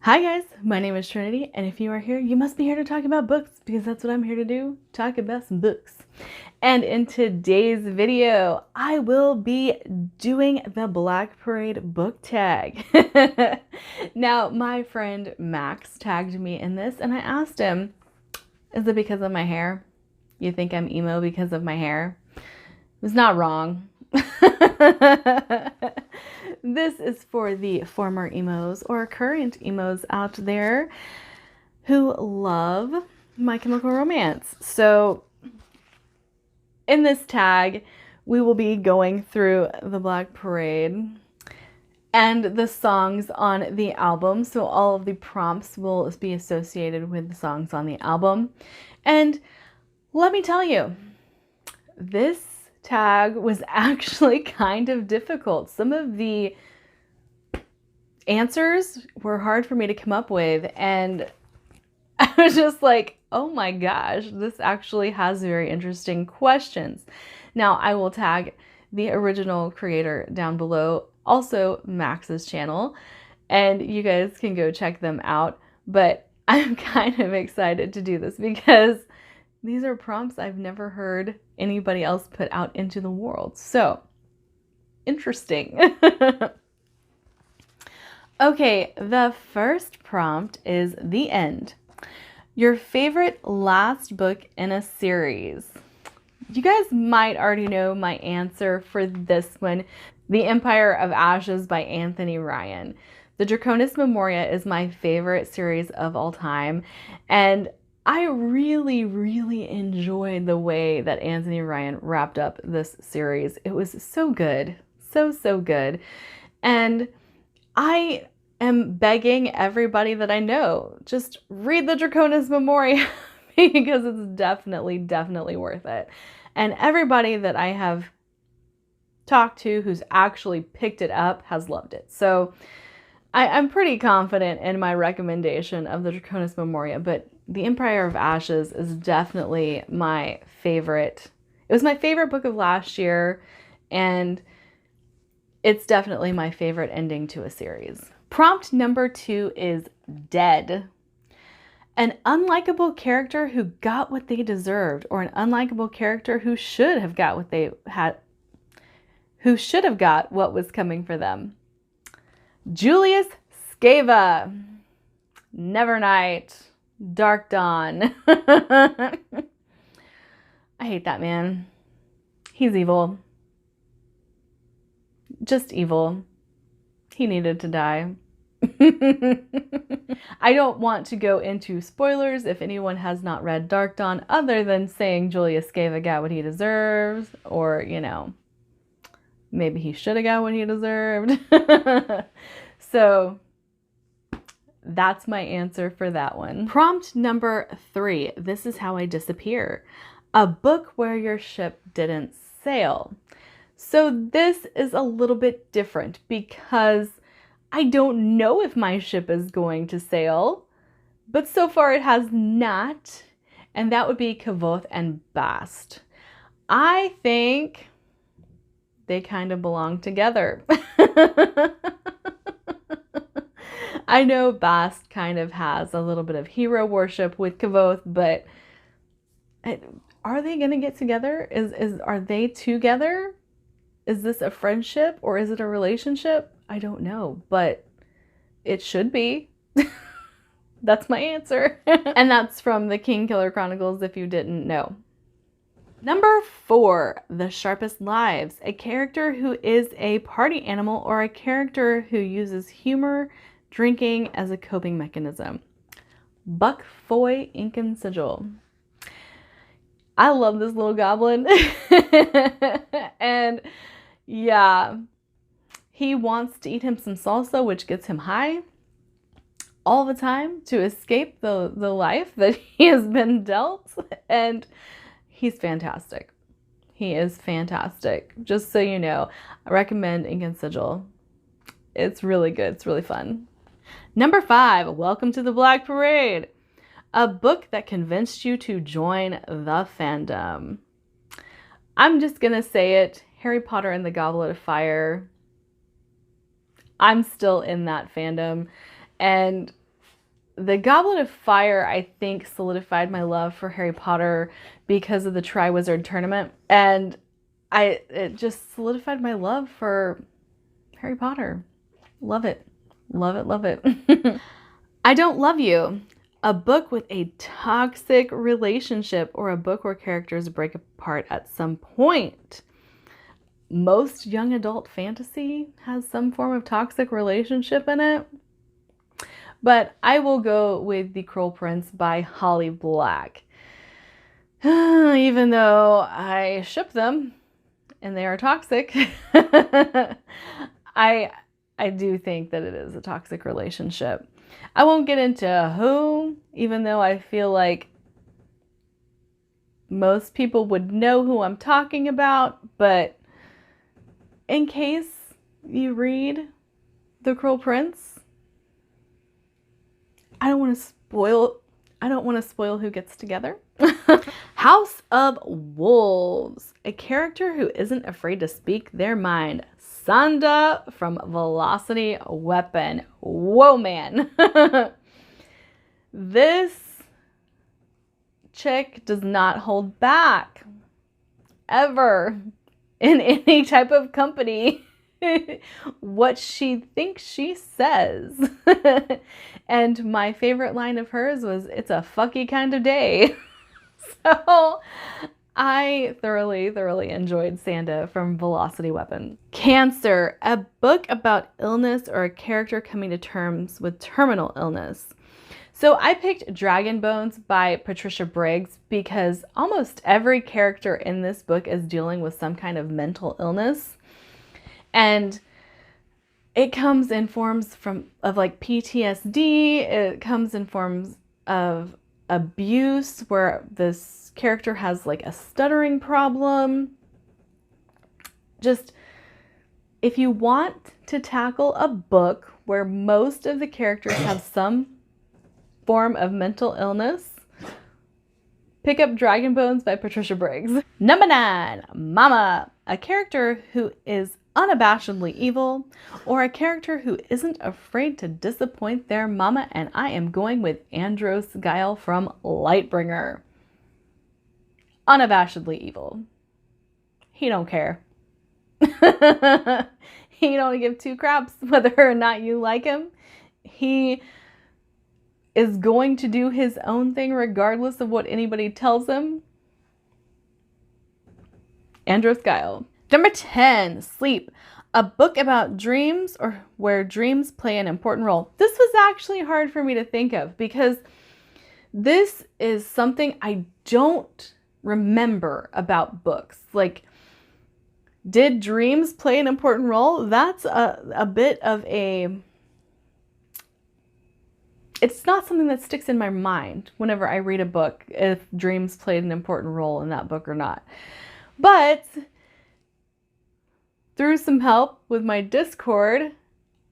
Hi guys, my name is Trinity, and if you are here, you must be here to talk about books, because that's what I'm here to do, talk about some books. And in today's video, I will be doing the Black Parade book tag. Now, my friend Max tagged me in this, and I asked him, is it because of my hair? You think I'm emo because of my hair? It was not wrong. This is for the former emos or current emos out there who love My Chemical Romance. So in this tag, we will be going through the Black Parade and the songs on the album. So all of the prompts will be associated with the songs on the album. And let me tell you, this tag was actually kind of difficult. Some of the answers were hard for me to come up with, and I was just like, oh my gosh, this actually has very interesting questions. Now, I will tag the original creator down below, also Max's channel, and you guys can go check them out. But I'm kind of excited to do this because these are prompts I've never heard anybody else put out into the world. So, interesting. Okay, the first prompt is The End. Your favorite last book in a series. You guys might already know my answer for this one. The Empire of Ashes by Anthony Ryan. The Draconis Memoria is my favorite series of all time, and I really enjoyed the way that Anthony Ryan wrapped up this series. It was so good. So good. And I am begging everybody that I know, just read the Draconis Memoria because it's definitely worth it. And everybody that I have talked to who's actually picked it up has loved it. So I'm pretty confident in my recommendation of the Draconis Memoria, but The Empire of Ashes is definitely my favorite. It was my favorite book of last year, and it's definitely my favorite ending to a series. Prompt number 2 is Dead. An unlikable character who got what they deserved, or an unlikable character who should have got what they had, who should have got what was coming for them. Julius Scava, Nevernight, Dark Dawn. I hate that man. He's evil. Just evil. He needed to die. I don't want to go into spoilers if anyone has not read Dark Dawn, other than saying Julius Scava got what he deserves, or, you know, maybe he should have got what he deserved. So that's my answer for that one. Prompt number 3. This is how I disappear. A book where your ship didn't sail. So this is a little bit different because I don't know if my ship is going to sail, but so far it has not, and that would be Kavoth and Bast. I think they kind of belong together. I know Bast kind of has a little bit of hero worship with Kavoth, but are they going to get together? Are they together? Is this a friendship or is it a relationship? I don't know, but it should be. That's my answer. And that's from the Kingkiller Chronicles if you didn't know. Number 4, The Sharpest Lives. A character who is a party animal or a character who uses humor, drinking as a coping mechanism. Buck Foy, Ink and Sigil. I love this little goblin. And yeah, he wants to eat him some salsa, which gets him high all the time to escape the life that he has been dealt. And he's fantastic. He is fantastic. Just so you know, I recommend Ink and Sigil. It's really good. It's really fun. Number 5, Welcome to the Black Parade. A book that convinced you to join the fandom. I'm just gonna say it, Harry Potter and the Goblet of Fire. I'm still in that fandom, and the Goblet of Fire, I think, solidified my love for Harry Potter because of the Triwizard Tournament. And it just solidified my love for Harry Potter. Love it. Love it, love it. I Don't Love You. A book with a toxic relationship, or a book where characters break apart at some point. Most young adult fantasy has some form of toxic relationship in it. But I will go with The Cruel Prince by Holly Black. Even though I ship them and they are toxic, I do think that it is a toxic relationship. I won't get into who, even though I feel like most people would know who I'm talking about, but in case you read The Cruel Prince, I don't want to spoil who gets together. House of Wolves. A character who isn't afraid to speak their mind. Sanda from Velocity Weapon. Whoa, man. This chick does not hold back. Ever. In any type of company. What she thinks she says. And my favorite line of hers was, "It's a fucky kind of day." So I thoroughly enjoyed Sanda from Velocity Weapon. Cancer, a book about illness or a character coming to terms with terminal illness. So I picked Dragon Bones by Patricia Briggs because almost every character in this book is dealing with some kind of mental illness. And it comes in forms of like PTSD. It comes in forms of abuse where this character has like a stuttering problem. Just, if you want to tackle a book where most of the characters have some form of mental illness, pick up Dragon Bones by Patricia Briggs. Number 9, Mama. A character who is unabashedly evil, or a character who isn't afraid to disappoint their mama, and I am going with Andros Guile from Lightbringer. Unabashedly evil. He don't care. He don't give two craps whether or not you like him. He is going to do his own thing regardless of what anybody tells him. Andros Guile. Number 10, Sleep. A book about dreams, or where dreams play an important role. This was actually hard for me to think of because this is something I don't remember about books. Like, did dreams play an important role? That's a bit of a... It's not something that sticks in my mind whenever I read a book, if dreams played an important role in that book or not. But through some help with my Discord,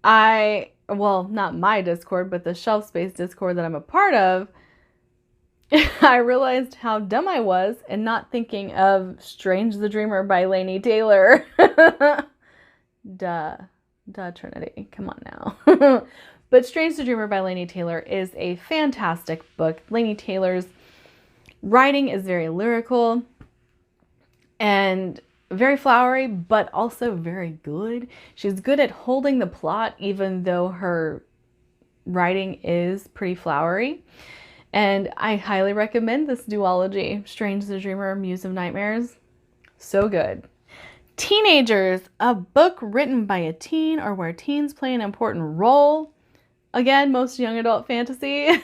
well, not my Discord, but the Shelf Space Discord that I'm a part of, I realized how dumb I was in not thinking of Strange the Dreamer by Laini Taylor. Duh, Trinity, come on now. But Strange the Dreamer by Laini Taylor is a fantastic book. Laini Taylor's writing is very lyrical and very flowery, but also very good. She's good at holding the plot, even though her writing is pretty flowery. And I highly recommend this duology, Strange the Dreamer, Muse of Nightmares. So good. Teenagers, a book written by a teen or where teens play an important role. Again, most young adult fantasy.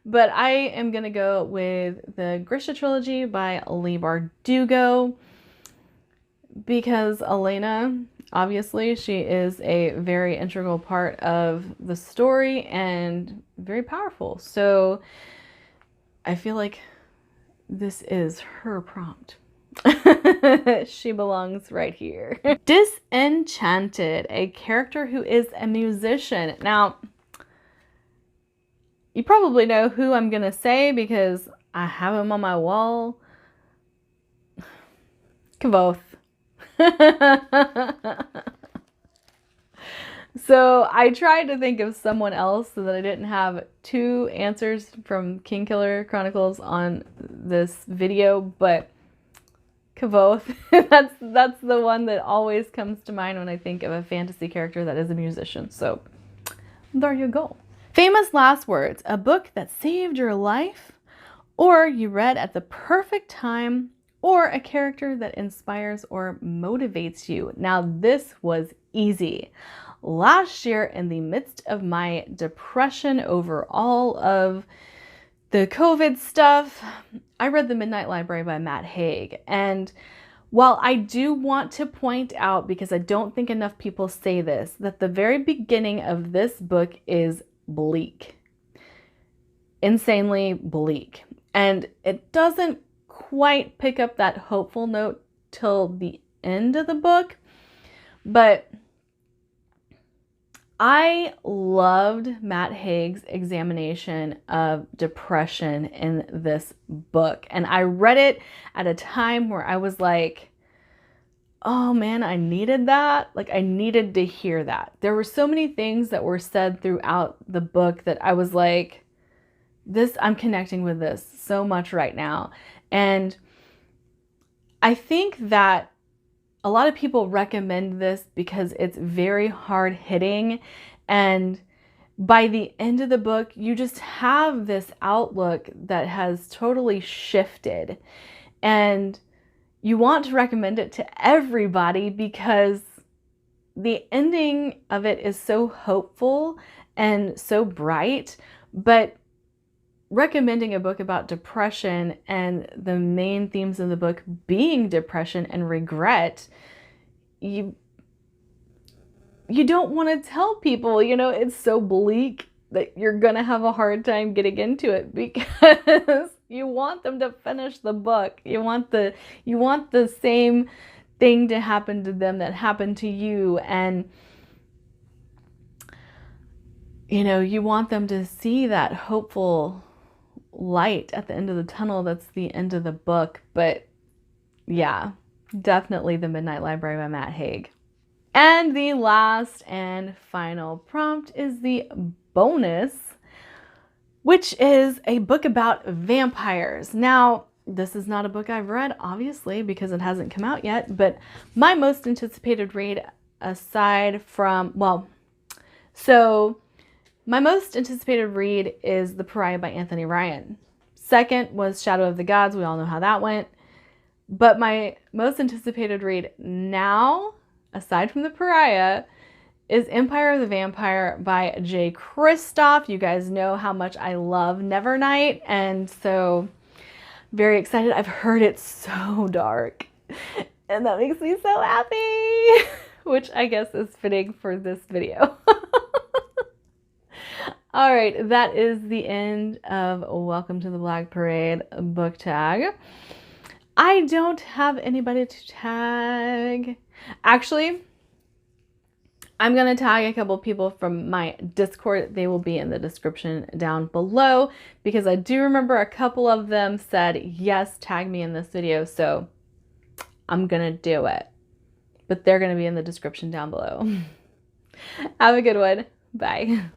But I am going to go with the Grisha trilogy by Leigh Bardugo. Because Elena, obviously, she is a very integral part of the story and very powerful. So I feel like this is her prompt. She belongs right here. Disenchanted, a character who is a musician. Now, you probably know who I'm going to say because I have him on my wall. Kvoth. So I tried to think of someone else so that I didn't have two answers from Kingkiller Chronicles on this video, but Kavoth, that's the one that always comes to mind when I think of a fantasy character that is a musician. So there you go. Famous last words, a book that saved your life, or you read at the perfect time, or a character that inspires or motivates you. Now this was easy. Last year, in the midst of my depression over all of the COVID stuff, I read The Midnight Library by Matt Haig. And while I do want to point out, because I don't think enough people say this, that the very beginning of this book is bleak. Insanely bleak. And it doesn't quite pick up that hopeful note till the end of the book. But I loved Matt Haig's examination of depression in this book. And I read it at a time where I was like, oh man, I needed that. Like, I needed to hear that. There were so many things that were said throughout the book that I was like, I'm connecting with this so much right now. And I think that a lot of people recommend this because it's very hard hitting, and by the end of the book, you just have this outlook that has totally shifted, and you want to recommend it to everybody because the ending of it is so hopeful and so bright. But recommending a book about depression and the main themes of the book being depression and regret, you don't want to tell people, it's so bleak that you're gonna have a hard time getting into it, because you want them to finish the book. You want the same thing to happen to them that happened to you, and you want them to see that hopeful light at the end of the tunnel. That's the end of the book. But yeah, definitely The Midnight Library by Matt Haig. And the last and final prompt is the bonus, which is a book about vampires. Now, this is not a book I've read, obviously, because it hasn't come out yet, but my most anticipated read, aside from, my most anticipated read is The Pariah by Anthony Ryan. Second was Shadow of the Gods. We all know how that went. But my most anticipated read now, aside from The Pariah, is Empire of the Vampire by Jay Kristoff. You guys know how much I love Nevernight, and so very excited. I've heard it's so dark, and that makes me so happy, which I guess is fitting for this video. All right, that is the end of Welcome to the Black Parade book tag. I don't have anybody to tag. Actually, I'm going to tag a couple people from my Discord. They will be in the description down below, because I do remember a couple of them said, yes, tag me in this video. So I'm going to do it. But they're going to be in the description down below. Have a good one. Bye.